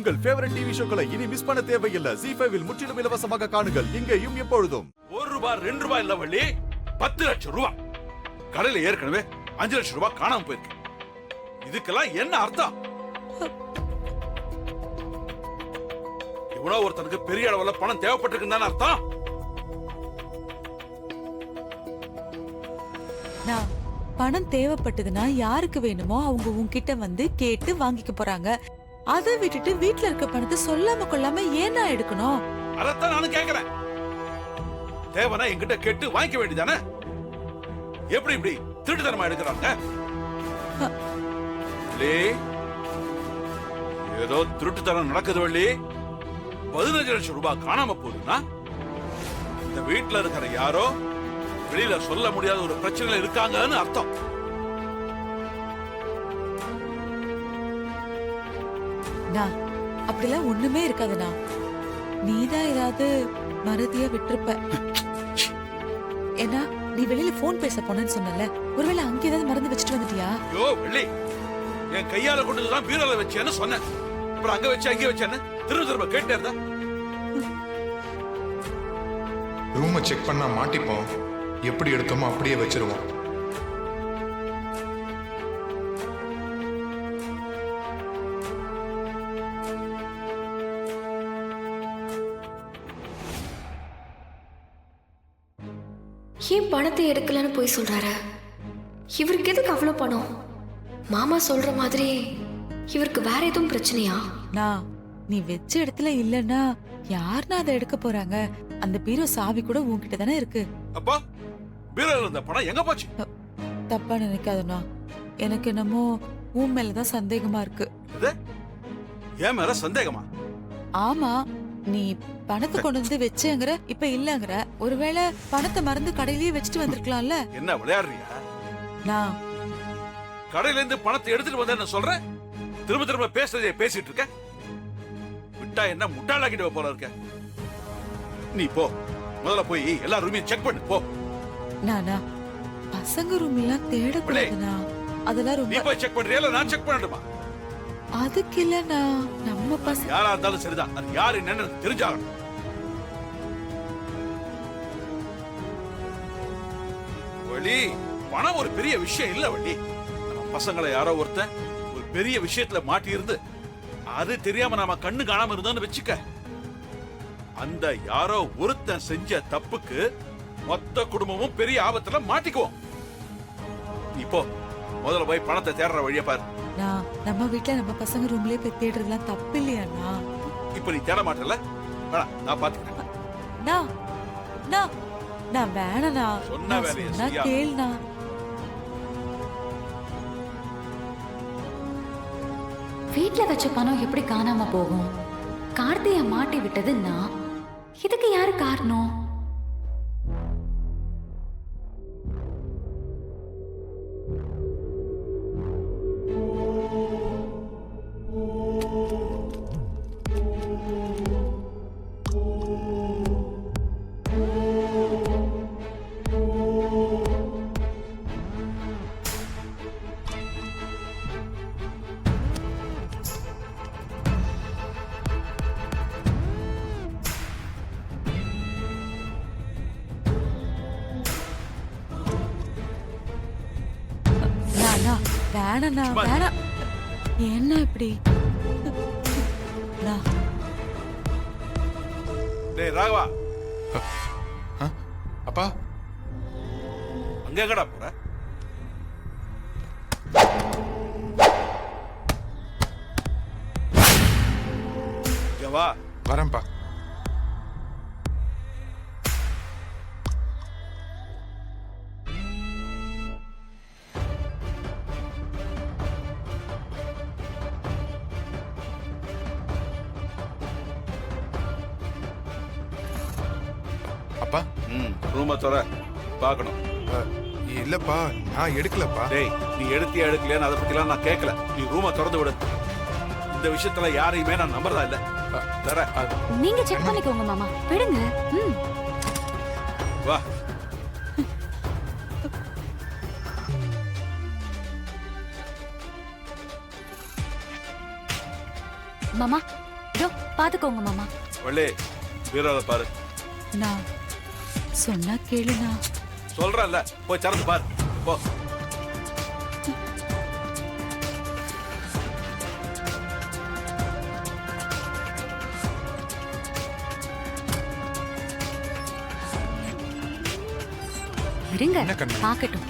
உங்கள் favourite TV ஷோக்களை இனி miss பண்ண தேவையில்லை. ஜீ5 இல் முற்றிலும் இலவசமாக காணுங்கள். இங்கேயும் எப்பொழுதும். ₹1 ₹2 இல்ல வள்ளி, 10 லட்சம் ரூபாய். கடையில ஏற்கனவே 5 லட்சம் ரூபாய் காணாம போயிருக்கு. இதுக்கெல்லாம் என்ன அர்த்தம்? இவ்வளவு ஒருத்தனுக்கு பெரிய அளவுல பணம் தேவைப்பட்டிருக்குன்னு அர்த்தம். பணம் தேவைப்பட்டதுன்னா யாருக்கு வேணுமோ அவங்க உன்கிட்ட வந்து கேட்டு வாங்கிக்க போறாங்க. அதை விட்டுட்டு வீட்டுல இருக்க பணத்தை சொல்லாம கொள்ளாம ஏன்னா எடுக்கணும்? அதத்தான் நானும் கேக்குறேன். தேவனா என்கிட்ட கேட்டு வாங்கிக்க வேண்டியதானே? எப்படி இப்படி திருட்டுத்தனமா எடுக்கிறாங்க? ஏதோ திருட்டுத்தனம் நடக்குது வள்ளி. 15 லட்சம் ரூபாய் காணாம போகுதுன்னா இந்த வீட்டுல இருக்கிற யாரோ வெளியில சொல்ல முடியாத ஒரு பிரச்சனை இருக்காங்கன்னு அர்த்தம். அப்படிலாம் ஒண்ணுமே இருக்காதுண்ணா. நீதான் ஏதாவது மறதியா விட்டுருப்ப. ஏன்னா நீ வெளியில போன் பேச போனேன்னு சொன்னல, ஒருவேளை அங்க ஏதாவது மறந்து வச்சுட்டு வந்துட்டியா? ஐயோ வெள்ளி, என் கையால கொண்டுதான் பீரோல வச்சேன்னு சொன்னேன். அப்புறம் அங்க வச்சு அங்கே வச்சேன்னு திரும்ப கேட்டே இருந்தா. ரூமை செக் பண்ணா மாட்டிப்போம். எப்படி எடுத்தோமோ அப்படியே வச்சிருவோம். ஏன் பணத்தை எடுக்கலன்னு போய் சொல்றாரு? இவருக்கு எதுக்கு அவ்வளவு பணம்? மாமா சொல்ற மாதிரி இவருக்கு வேற எதுவும் பிரச்சனையா? நீ வச்ச இடத்துல இல்லன்னா யாருன்னா அதை எடுக்க போறாங்க? அந்த பீரோ சாவி கூட உன்கிட்ட தானே இருக்கு. அப்பா, பீரோல இருந்த பணம் எங்க போச்சு? தப்பா நினைக்காதண்ணா. எனக்கு என்னமோ உன் மேலதான் சந்தேகமா இருக்கு. என் மேல சந்தேகமா? ஆமா, நீ பணத்தை கொண்டு வந்து வச்சேங்கிற, இப்ப இல்லங்கிற. ஒருவேளை பணத்தை மறந்து கடையிலேயே வச்சுட்டு வந்திருக்கலாம்ல. என்ன விளையாடுறியா? நான் கடையில இருந்து பணத்தை எடுத்துட்டு வந்தேன்னு சொல்றேன். திரும்ப பேசுறதே பேசிட்டு இருக்க. விட்டா என்ன முட்டாளாக்கிட்டு போல இருக்க. நீ போ, முதல்ல போய் எல்லா ரூமையும் செக் பண்ணு போ. நானா பசங்க ரூம் எல்லாம் தேடக்கூடாதுண்ணா. அதெல்லாம் நீ ரொம்ப போய் செக் பண்றியா இல்ல நான் செக் பண்ணட்டுமா? அதுக்கு இல்லண்ணா, நம்ம பசங்க யாரா இருந்தாலும் சரிதான். அது யாரு என்னன்னு தெரிஞ்சாகணும். வள்ளி, பணம் ஒரு பெரிய விஷயம் இல்ல வள்ளி. நம்ம பசங்களை யாரோ ஒருத்தன் ஒரு பெரிய விஷயத்துல மாட்டி இருந்து அது தெரியாம நாம கண்ணு காணாம இருந்தோம்னு வச்சுக்க, அந்த யாரோ ஒருத்தன் செஞ்ச தப்புக்கு மொத்த குடும்பமும் பெரிய ஆபத்துல மாட்டிக்குவோம். இப்போ முதல்ல போய் பணத்தை தேடுற வழிய பாரு. நம்ம வீட்டுல நம்ம பசங்க ரூம்லயே போய் தேடுறதுலாம் தப்பு இல்லையாண்ணா? இப்ப நீ தேட மாட்டல, நான் பாத்துக்கிறேன். நான் வேணா சொன்ன வேலையை செய்யா. கேளுண்ணா. வீட்ல வச்ச பணம் எப்படி காணாம போகும்? கார்த்திய மாட்டி விட்டது நான். இதுக்கு யாரு காரணம்? வேணா வேணா. என்ன இப்படி? டேய் ராகவா, அப்பா அங்க எங்கடா போற? இங்க வா. வரேன்ப்பா. அப்பா, ரூமை தர பார்க்கணும். இல்லப்பா, நான் எடுக்கலப்பா. டேய், நீ எடுத்தியா எடுக்கலையான்னு அதை பத்திலாம் நான் கேட்கல. நீ ரூமை திறந்து விடு. இந்த விஷயத்துல யாரையுமே நான் நம்புறதா இல்ல. தர நீங்க செக் பண்ணிக்கோங்க மாமா, விடுங்க. வா. மாமா, இதோ பாத்துக்கோங்க மாமா. வள்ளி பீரோல பாரு. நான் சொன்னா கேளுண்ணா. சொல்றேன்ல, போய் திறந்து பாரு போ. இருங்க என்ன கண்ணு? பாக்கட்டும்.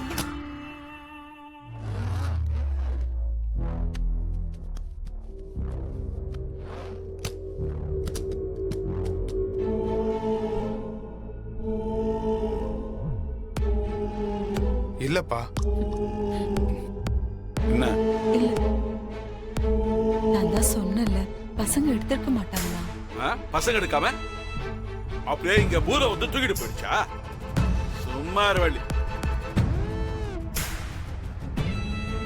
இல்லப்பா, என்ன இல்ல, நான் தான் சொன்னல, பசங்க எடுத்திருக்க மாட்டாங்களா? பசங்க எடுக்காம அப்படியே இங்க பூதம் வந்து தூக்கிட்டு போயிடுச்சா? சும்மா இரு வள்ளி.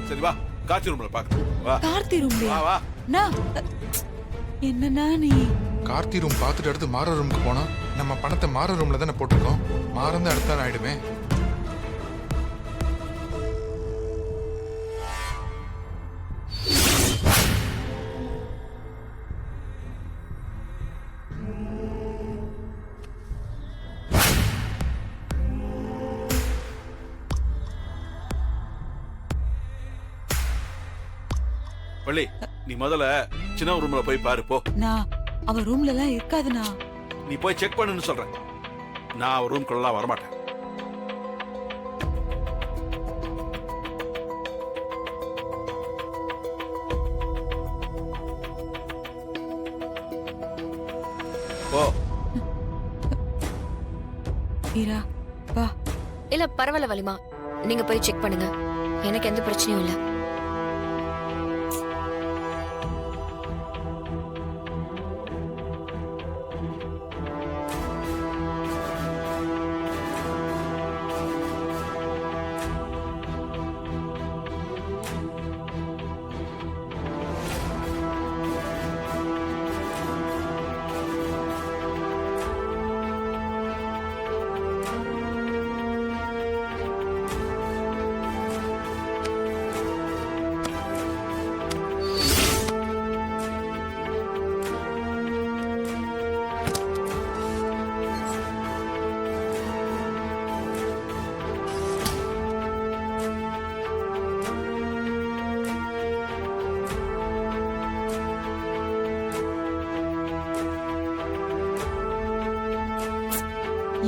சரி வா, காட்சி ரூம்ல பாக்கலாம். வா கார்த்தி ரூம்லயா? வா வா. நான் என்னன்னா நீ கார்த்தி ரூம் பார்த்துட்டு அடுத்து மாற ரூமுக்கு போனா நம்ம பணத்தை மாற ரூம்ல தானே போட்டிருக்கோம். மாறந்து அடுத்த நாள் ஆயிடுமே. வள்ளி, நீ முதல்ல சின்ன ரூம்ல போய் பாரு போ. நான் அவ ரூம்ல எல்லாம் இருக்காதுண்ணா. நீ போய் செக் பண்ணுன்னு சொல்றேன். நான் அவ ரூம்குள்ளலாம் வரமாட்டேன். போ. வீரா வா. இல்ல பரவாயில்ல வலிமா, நீங்க போய் செக் பண்ணுங்க, எனக்கு எந்த பிரச்சனையும் இல்ல.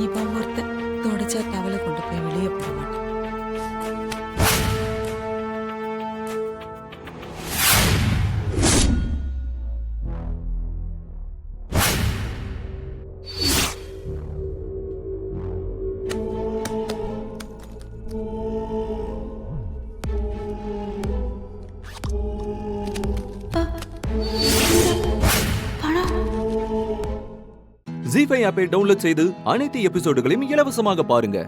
இவன் ஒருத்தன் தொடச்சா டவலை கொண்டு போய் வெளியே போட மாட்டான். ஜீ5 ஆப்பை டவுன்லோட் செய்து அனைத்து எபிசோடுகளையும் இலவசமாக பாருங்க.